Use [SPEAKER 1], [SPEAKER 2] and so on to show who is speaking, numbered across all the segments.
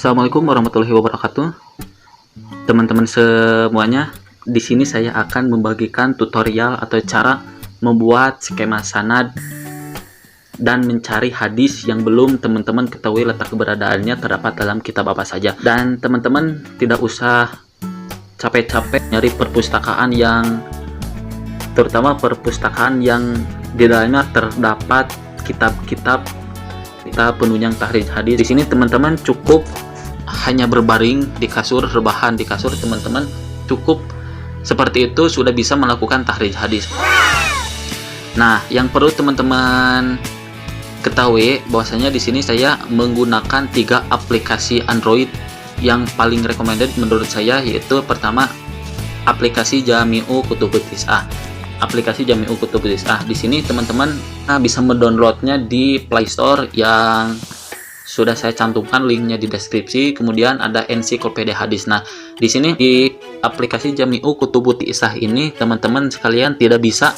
[SPEAKER 1] Assalamualaikum warahmatullahi wabarakatuh. Teman-teman semuanya, di sini saya akan membagikan tutorial atau cara membuat skema sanad dan mencari hadis yang belum teman-teman ketahui letak keberadaannya terdapat dalam kitab apa saja. Dan teman-teman tidak usah capek-capek nyari perpustakaan yang terutama perpustakaan yang di dalamnya terdapat kitab-kitab kita penunjang tahrij hadis. Di sini teman-teman cukup hanya berbaring di kasur, rebahan di kasur, teman-teman cukup seperti itu sudah bisa melakukan tahrij hadis. Nah, yang perlu teman-teman ketahui bahwasanya di sini saya menggunakan 3 aplikasi Android yang paling recommended menurut saya, yaitu pertama aplikasi Jami'u Kutubut Tis'ah. Aplikasi Jami'u Kutubut Tis'ah. Di sini teman-teman bisa mendownloadnya di Play Store yang sudah saya cantumkan linknya di deskripsi. Kemudian ada ensiklopedia hadis. Nah, di sini di aplikasi Jami'u Kutubut Tis'ah ini teman-teman sekalian tidak bisa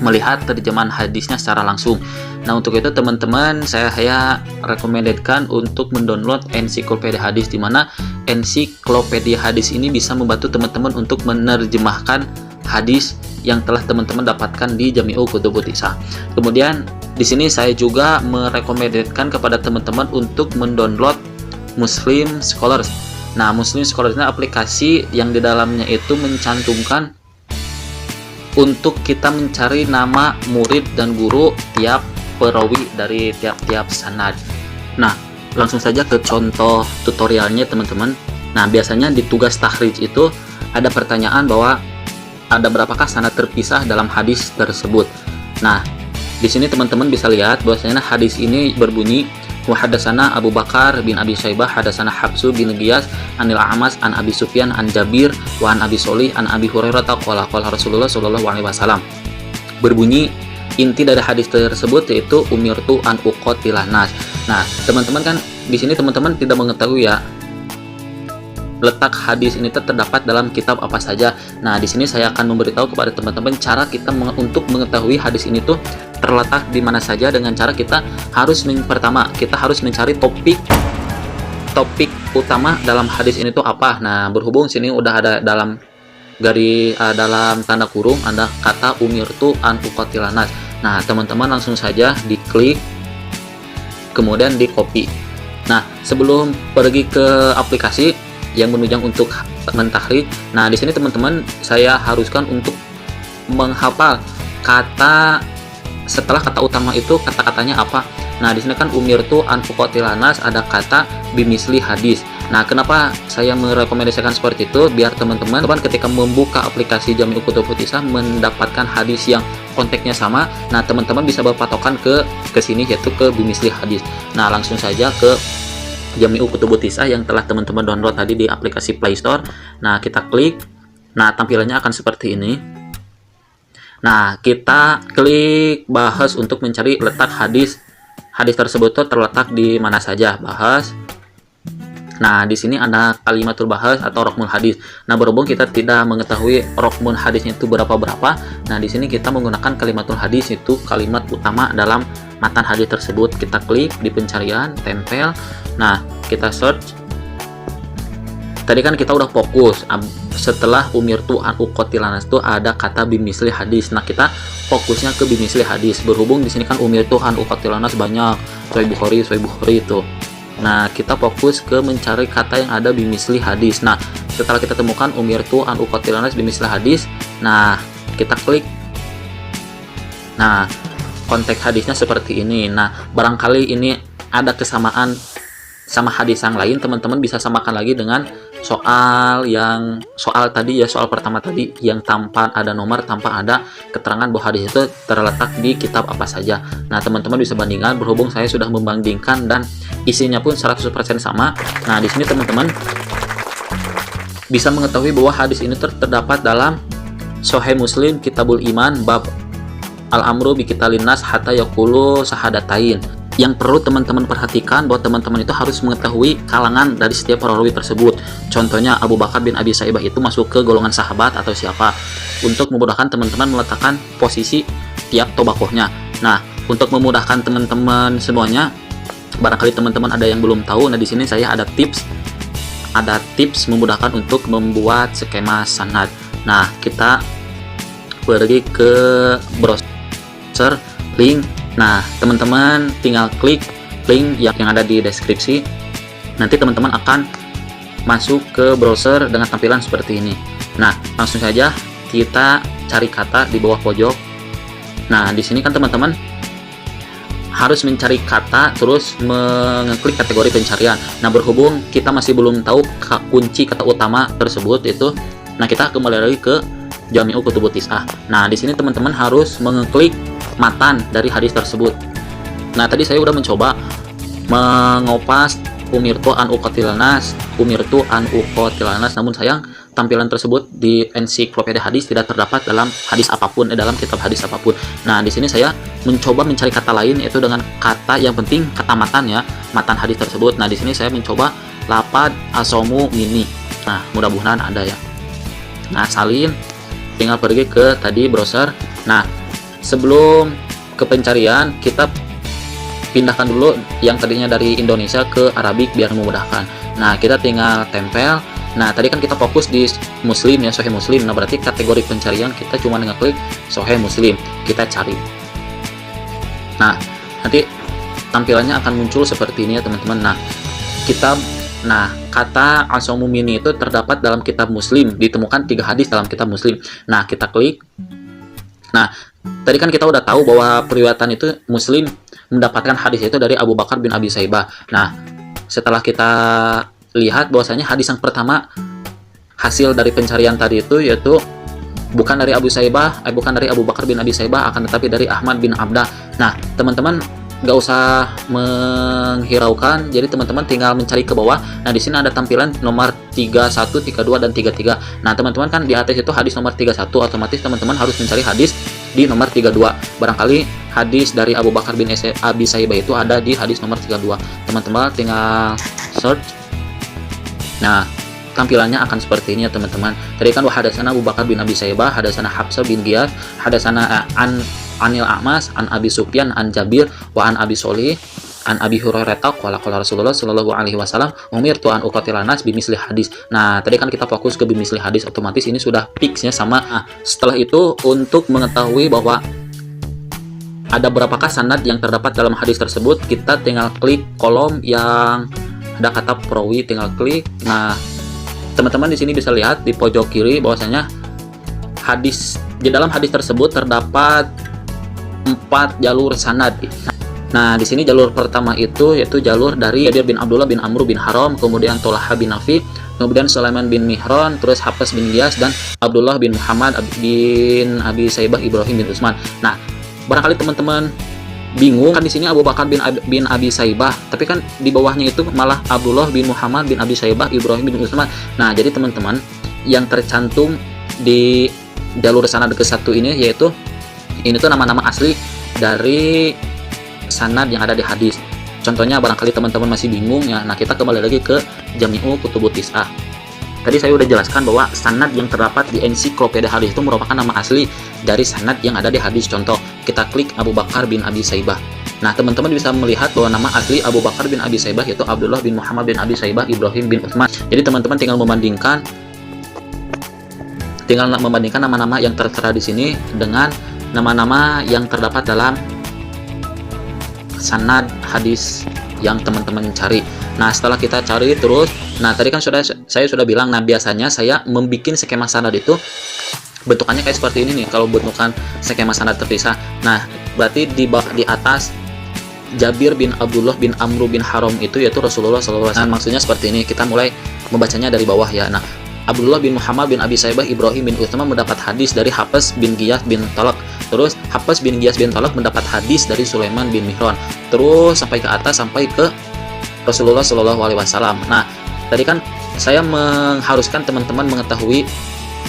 [SPEAKER 1] melihat terjemahan hadisnya secara langsung. Nah, untuk itu teman-teman saya rekomendasikan untuk mendownload ensiklopedia hadis, di mana ensiklopedia hadis ini bisa membantu teman-teman untuk menerjemahkan hadis yang telah teman-teman dapatkan di Jami'u Kutubut Tis'ah. Kemudian di sini saya juga merekomendasikan kepada teman-teman untuk mendownload Muslim Scholars. Nah, Muslim Scholars ini aplikasi yang di dalamnya itu mencantumkan untuk kita mencari nama murid dan guru tiap perawi dari tiap-tiap sanad. Nah, langsung saja ke contoh tutorialnya teman-teman. Nah, biasanya di tugas tahrij itu ada pertanyaan bahwa ada berapakah sanad terpisah dalam hadis tersebut. Nah, di sini teman-teman bisa lihat bahwasanya hadis ini berbunyi wa hadatsana Abu Bakar bin Abi Syaibah hadatsana Habsu bin Giyas anil A'mas an Abi Sufyan an Jabir wa an Abi Sholih an Abi Hurairah qala qala Rasulullah sallallahu alaihi wasallam. Berbunyi inti dari hadis tersebut yaitu umirtu an uqatilan nas. Nah, teman-teman kan di sini teman-teman tidak mengetahui ya letak hadis ini terdapat dalam kitab apa saja. Nah, di sini saya akan memberitahu kepada teman-teman cara kita untuk mengetahui hadis ini tuh terletak di mana saja, dengan cara kita harus pertama kita harus mencari topik utama dalam hadis ini tuh apa. Nah, berhubung sini udah ada dalam dalam tanda kurung ada kata umirtu an uqatilan nas. Nah, teman-teman langsung saja diklik kemudian di copy. Nah, sebelum pergi ke aplikasi yang menunjang untuk mentahrij, nah di sini teman-teman saya haruskan untuk menghafal kata setelah kata utama itu kata-katanya apa. Nah, di sini kan umirtu an uqatilan nas ada kata bimisli hadis. Nah, kenapa saya merekomendasikan seperti itu? Biar teman-teman ketika membuka aplikasi Jami'u Kutubut Tis'ah mendapatkan hadis yang konteksnya sama. Nah, teman-teman bisa berpatokan ke sini yaitu ke bimisli hadis. Nah, langsung saja ke Jami'u Kutubut Tis'ah yang telah teman-teman download tadi di aplikasi Play Store. Nah, kita klik. Nah, tampilannya akan seperti ini. Nah, kita klik bahas untuk mencari letak hadis. Hadis tersebut terletak di mana saja, bahas. Nah, di sini ada kalimatul bahas atau rokmul hadis. Nah, berhubung kita tidak mengetahui rokmul hadisnya itu berapa-berapa, nah di sini kita menggunakan kalimatul hadis, itu kalimat utama dalam matan hadis tersebut. Kita klik di pencarian, tempel. Nah, kita search. Tadi kan kita udah fokus setelah umirtu an uqatilan nas itu ada kata bimisli hadis. Nah, kita fokusnya ke bimisli hadis. Berhubung di sini kan umirtu an uqatilan nas banyak, Sahih Bukhari itu. Nah, kita fokus ke mencari kata yang ada bimisli hadis. Nah, setelah kita temukan umirtu an uqatilan nas bimisli hadis, nah kita klik. Nah, konteks hadisnya seperti ini. Nah, barangkali ini ada kesamaan sama hadis yang lain, teman-teman bisa samakan lagi dengan soal tadi ya, soal pertama tadi yang tanpa ada nomor, tanpa ada keterangan bahwa hadis itu terletak di kitab apa saja. Nah, teman-teman bisa bandingkan, berhubung saya sudah membandingkan dan isinya pun 100% sama. Nah, di sini teman-teman bisa mengetahui bahwa hadis ini terdapat dalam Sahih Muslim Kitabul Iman bab al-amru bi qitalin nas hatta yaqulu sahadatain. Yang perlu teman-teman perhatikan bahwa teman-teman itu harus mengetahui kalangan dari setiap perawi tersebut. Contohnya Abu Bakar bin Abi Syaibah itu masuk ke golongan sahabat atau siapa, untuk memudahkan teman-teman meletakkan posisi tiap tobakohnya. Nah, untuk memudahkan teman-teman semuanya, barangkali teman-teman ada yang belum tahu. Nah, di sini saya ada tips memudahkan untuk membuat skema sanad. Nah, kita pergi ke browser link. Nah, teman-teman tinggal klik link yang ada di deskripsi. Nanti teman-teman akan masuk ke browser dengan tampilan seperti ini. Nah, langsung saja kita cari kata di bawah pojok. Nah, di sini kan teman-teman harus mencari kata, terus mengeklik kategori pencarian. Nah, berhubung kita masih belum tahu kunci kata utama tersebut itu, nah kita kembali lagi ke Jami'u Kutubut Tis'ah. Nah, di sini teman-teman harus mengeklik matan dari hadis tersebut. Nah, tadi saya udah mencoba mengopas umirtu an uqatilanas, namun sayang tampilan tersebut di ensiklopedia hadis tidak terdapat dalam hadis apapun, dalam kitab hadis apapun. Nah, di sini saya mencoba mencari kata lain, yaitu dengan kata yang penting kata matan ya, matan hadis tersebut. Nah, di sini saya mencoba lapad asomu mini. Nah, mudah-mudahan ada ya. Nah, salin tinggal pergi ke tadi browser. Nah, sebelum ke pencarian kita pindahkan dulu yang tadinya dari Indonesia ke Arabik biar memudahkan. Nah, kita tinggal tempel. Nah, tadi kan kita fokus di Muslim ya, Sahih Muslim. Nah, berarti kategori pencarian kita cuma ngeklik Sahih Muslim. Kita cari. Nah, nanti tampilannya akan muncul seperti ini ya, teman-teman. Nah, kata asomu mini itu terdapat dalam kitab Muslim, ditemukan 3 hadis dalam kitab Muslim. Nah, kita klik. Nah, tadi kan kita udah tahu bahwa periwayatan itu Muslim mendapatkan hadis itu dari Abu Bakar bin Abi Saibah. Nah, setelah kita lihat bahwasanya hadis yang pertama hasil dari pencarian tadi itu yaitu bukan dari Abu Bakar bin Abi Saibah, akan tetapi dari Ahmad bin Abdah. Nah, teman-teman nggak usah menghiraukan, jadi teman-teman tinggal mencari ke bawah. Nah, di sini ada tampilan nomor 31, 32 dan 33. Nah, teman-teman kan di atas itu hadis nomor 31, otomatis teman-teman harus mencari hadis di nomor 32. Barangkali hadis dari Abu Bakar bin Abi Saibah itu ada di hadis nomor 32. Teman-teman tinggal search. Nah, tampilannya akan seperti ini ya, teman-teman. Tadi kan hadasana Abu Bakar bin Abi Saibah, hadasana Hafsah bin Giyas, hadasana Anil A'mas, an Abi Sufyan, an Jabir, wa an Abi Sholih, an Abi Hurairah qala Rasulullah sallallahu alaihi wasallam umirtu an uqatilanas bimisli hadis. Nah, tadi kan kita fokus ke bimisli hadis, otomatis ini sudah fixnya sama. Nah, setelah itu untuk mengetahui bahwa ada berapakah sanad yang terdapat dalam hadis tersebut, kita tinggal klik kolom yang ada kata perawi, tinggal klik. Nah, teman-teman di sini bisa lihat di pojok kiri bahwasanya di dalam hadis tersebut terdapat 4 jalur sanad. Nah, di sini jalur pertama itu yaitu jalur dari Jabir bin Abdullah bin Amr bin Haram, kemudian Tolha bin Nafi, kemudian Sulaiman bin Mihran, terus Hafs bin Giyas, dan Abdullah bin Muhammad bin Abi Saibah Ibrahim bin Utsman. Nah, barangkali teman-teman bingung kan di sini Abu Bakar bin Abi Saibah, tapi kan di bawahnya itu malah Abdullah bin Muhammad bin Abi Saibah Ibrahim bin Utsman. Nah, jadi teman-teman yang tercantum di jalur sanad ke-1 ini yaitu ini tuh nama-nama asli dari sanad yang ada di hadis. Contohnya barangkali teman-teman masih bingung ya. Nah, kita kembali lagi ke Jami'u Kutubut Tis'ah. Tadi saya udah jelaskan bahwa sanad yang terdapat di ensiklopedia hadis itu merupakan nama asli dari sanad yang ada di hadis. Contoh, kita klik Abu Bakar bin Abi Saibah. Nah, teman-teman bisa melihat bahwa nama asli Abu Bakar bin Abi Saibah yaitu Abdullah bin Muhammad bin Abi Saibah Ibrahim bin Utsman. Jadi teman-teman tinggal membandingkan nama-nama yang tertera di sini dengan nama-nama yang terdapat dalam sanad hadis yang teman-teman cari. Nah, setelah kita cari terus, nah tadi kan saya sudah bilang, nah biasanya saya membuat skema sanad itu bentukannya kayak seperti ini nih. Kalau bentukan skema sanad terpisah, nah berarti di atas Jabir bin Abdullah bin Amr bin Haram itu yaitu Rasulullah SAW. Nah, maksudnya seperti ini, kita mulai membacanya dari bawah ya. Nah, Abdullah bin Muhammad bin Abi Saibah Ibrahim bin Utsman mendapat hadis dari Hafs bin Giyas bin Talak. Terus Hafs bin Giyas bin Talak mendapat hadis dari Sulaiman bin Mihran. Terus sampai ke atas, sampai ke Rasulullah Shallallahu Alaihi Wasallam. Nah, tadi kan saya mengharuskan teman-teman mengetahui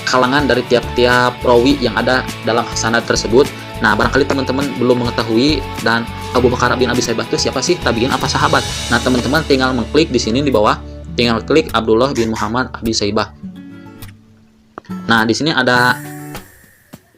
[SPEAKER 1] kalangan dari tiap-tiap rawi yang ada dalam sanad tersebut. Nah, barangkali teman-teman belum mengetahui dan Abu Bakar bin Abi Saibah itu siapa sih, tabiin apa sahabat. Nah, teman-teman tinggal mengklik di sini di bawah, tinggal klik Abdullah bin Muhammad Abi Saibah. Nah, di sini ada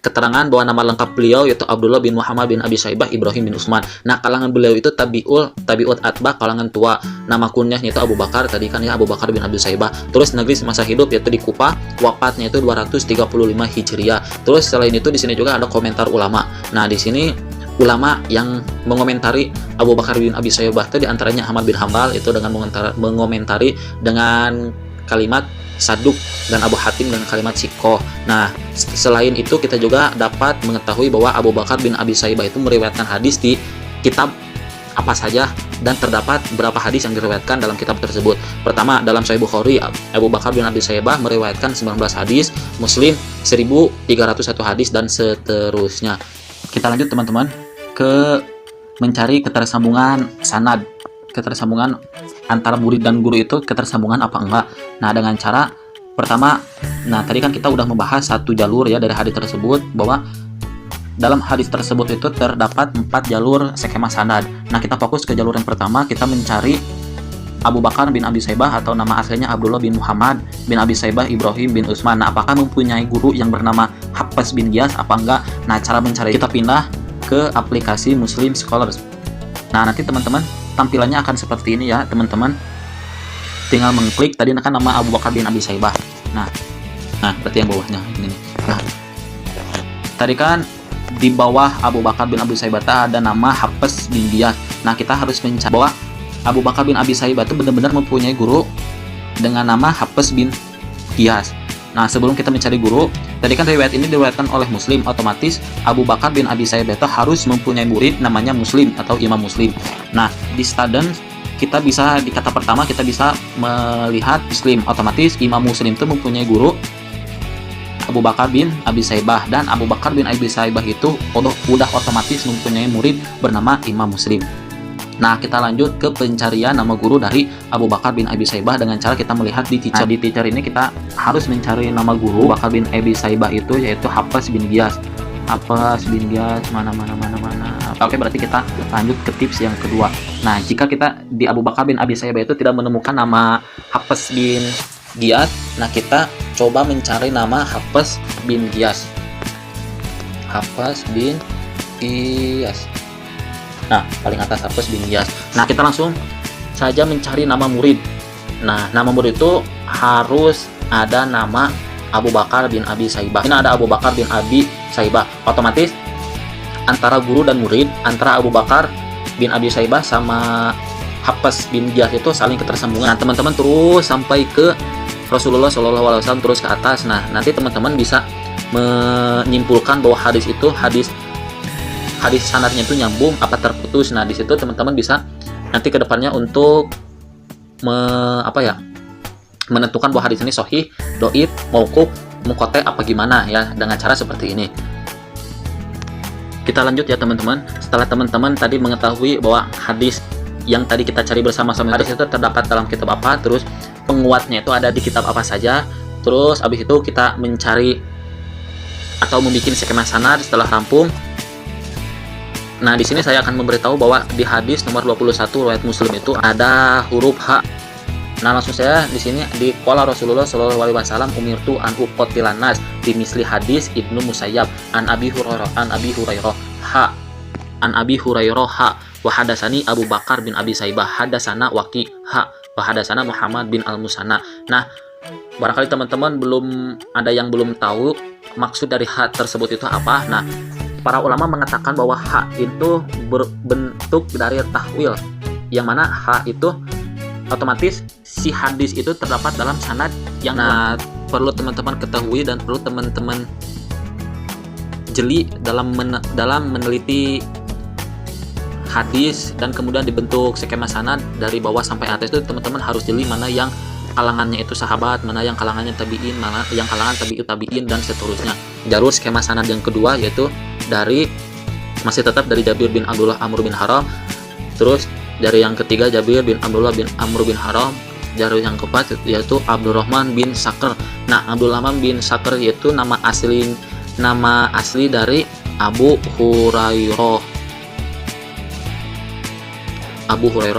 [SPEAKER 1] keterangan bahwa nama lengkap beliau yaitu Abdullah bin Muhammad bin Abi Syaibah Ibrahim bin Utsman. Nah, kalangan beliau itu tabiut atba, kalangan tua. Nama kunyahnya itu Abu Bakar, tadi kan ya Abu Bakar bin Abi Syaibah. Terus negeri semasa hidup yaitu di Kufah, wafatnya itu 235 Hijriah. Terus selain itu di sini juga ada komentar ulama. Nah, di sini ulama yang mengomentari Abu Bakar bin Abi Syaibah itu diantaranya Ahmad bin Hambal, itu dengan mengomentari dengan kalimat saduk, dan Abu Hatim dengan kalimat sikoh. Nah, selain itu kita juga dapat mengetahui bahwa Abu Bakar bin Abi Syaibah itu meriwayatkan hadis di kitab apa saja, dan terdapat beberapa hadis yang diriwayatkan dalam kitab tersebut. Pertama, dalam Sahih Bukhari, Abu Bakar bin Abi Syaibah meriwayatkan 19 hadis, Muslim 1301 hadis, dan seterusnya. Kita lanjut teman-teman ke mencari ketersambungan sanad, ketersambungan antara murid dan guru itu ketersambungan apa enggak. Nah, dengan cara pertama, nah tadi kan kita udah membahas satu jalur ya dari hadis tersebut, bahwa dalam hadis tersebut itu terdapat 4 jalur skema sanad. Nah, kita fokus ke jalur yang pertama, kita mencari Abu Bakar bin Abi Syaibah atau nama aslinya Abdullah bin Muhammad bin Abi Syaibah Ibrahim bin Utsman. Nah, apakah mempunyai guru yang bernama Hafiz bin Giyas apa enggak? Nah, cara mencari kita pindah ke aplikasi Muslim Scholars. Nah, nanti teman-teman tampilannya akan seperti ini ya, teman-teman. Tinggal mengklik tadi kan nama Abu Bakar bin Abi Syaibah. Nah, berarti yang bawahnya ini. Nah, tadi kan di bawah Abu Bakar bin Abi Syaibah ada nama Hafiz bin Giyas. Nah, kita harus mencari bahwa Abu Bakar bin Abi Syaibah itu benar-benar mempunyai guru dengan nama Hafiz bin Giyas. Nah, sebelum kita mencari guru, tadi kan riwayat ini diriwayatkan oleh Muslim, otomatis Abu Bakar bin Abi Syaibah itu harus mempunyai murid namanya Muslim atau Imam Muslim. Nah, di Student kita bisa, di kata pertama kita bisa melihat Muslim, otomatis Imam Muslim itu mempunyai guru Abu Bakar bin Abi Syaibah, dan Abu Bakar bin Abi Syaibah itu udah otomatis mempunyai murid bernama Imam Muslim. Nah, kita lanjut ke pencarian nama guru dari Abu Bakar bin Abi Syaibah dengan cara kita melihat di teacher. Nah, di teacher ini kita harus mencari nama guru Abu Bakar bin Abi Syaibah itu yaitu Hafiz bin Giyas. Hafiz bin Giyas mana. Oke, berarti kita lanjut ke tips yang kedua. Nah, jika kita di Abu Bakar bin Abi Syaibah itu tidak menemukan nama Hafiz bin Giyas, nah kita coba mencari nama Hafiz bin Giyas. Hafiz bin Giyas. Nah, paling atas Hafiz bin Giyas. Nah, kita langsung saja mencari nama murid. Nah, nama murid itu harus ada nama Abu Bakar bin Abi Syaibah. Ini ada Abu Bakar bin Abi Syaibah. Otomatis antara guru dan murid, antara Abu Bakar bin Abi Syaibah sama Hafiz bin Giyas itu saling ketersambungan. Nah, teman-teman terus sampai ke Rasulullah SAW, terus ke atas. Nah, nanti teman-teman bisa menyimpulkan bahwa hadis itu hadis sanadnya itu nyambung apa terputus. Nah, di situ teman-teman bisa nanti ke depannya untuk menentukan bahwa hadis ini sahih, dhaif, mauquf, muqatta apa gimana ya, dengan cara seperti ini. Kita lanjut ya teman-teman. Setelah teman-teman tadi mengetahui bahwa hadis yang tadi kita cari bersama-sama hadis itu terdapat dalam kitab apa, terus penguatnya itu ada di kitab apa saja, terus habis itu kita mencari atau membuat skema sanad setelah rampung. Nah, di sini saya akan memberitahu bahwa di hadis nomor 21 riwayat Muslim itu ada huruf H. Nah, langsung saya di sini di qala Rasulullah sallallahu alaihi wasallam umirtu an uqatilan nas di misli hadis Ibnu Musayyab an Abi Hurairah wa hadasani Abu Bakar bin Abi Syaibah hadasana Waqi wa hadasana Muhammad bin Al-Musanna. Nah, barangkali teman-teman belum tahu maksud dari H tersebut itu apa. Nah, para ulama mengatakan bahwa H itu berbentuk dari tahwil, yang mana H itu otomatis si hadis itu terdapat dalam sanad yang perlu teman-teman ketahui dan perlu teman-teman jeli dalam meneliti hadis, dan kemudian dibentuk skema sanad dari bawah sampai atas itu teman-teman harus jeli mana yang kalangannya itu sahabat, mana yang kalangannya tabi'in, mana yang kalangan tabi'in dan seterusnya. Jalur skema sanad yang kedua yaitu masih tetap dari Jabir bin Abdullah Amr bin Haram, terus dari yang ketiga Jabir bin Abdullah bin Amr bin Haram, jalur yang keempat yaitu Abdurrahman bin Sakhr. Nah, Abdurrahman bin Sakhr yaitu nama asli dari Abu Hurairah.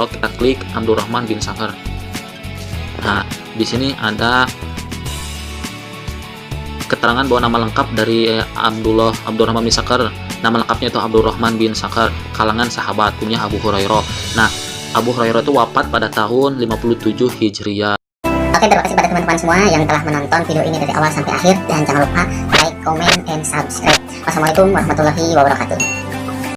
[SPEAKER 1] Kita klik Abdurrahman bin Sakhr. Nah, di sini ada keterangan bahwa nama lengkap dari Abdurrahman bin Sakhar, nama lengkapnya itu Abdurrahman bin Sakhar, kalangan sahabat, kunyah Abu Hurairah. Nah, Abu Hurairah itu wafat pada tahun 57 Hijriah.
[SPEAKER 2] Oke, terima kasih pada teman-teman semua yang telah menonton video ini dari awal sampai akhir, dan jangan lupa like, comment, and subscribe. Wassalamualaikum warahmatullahi wabarakatuh.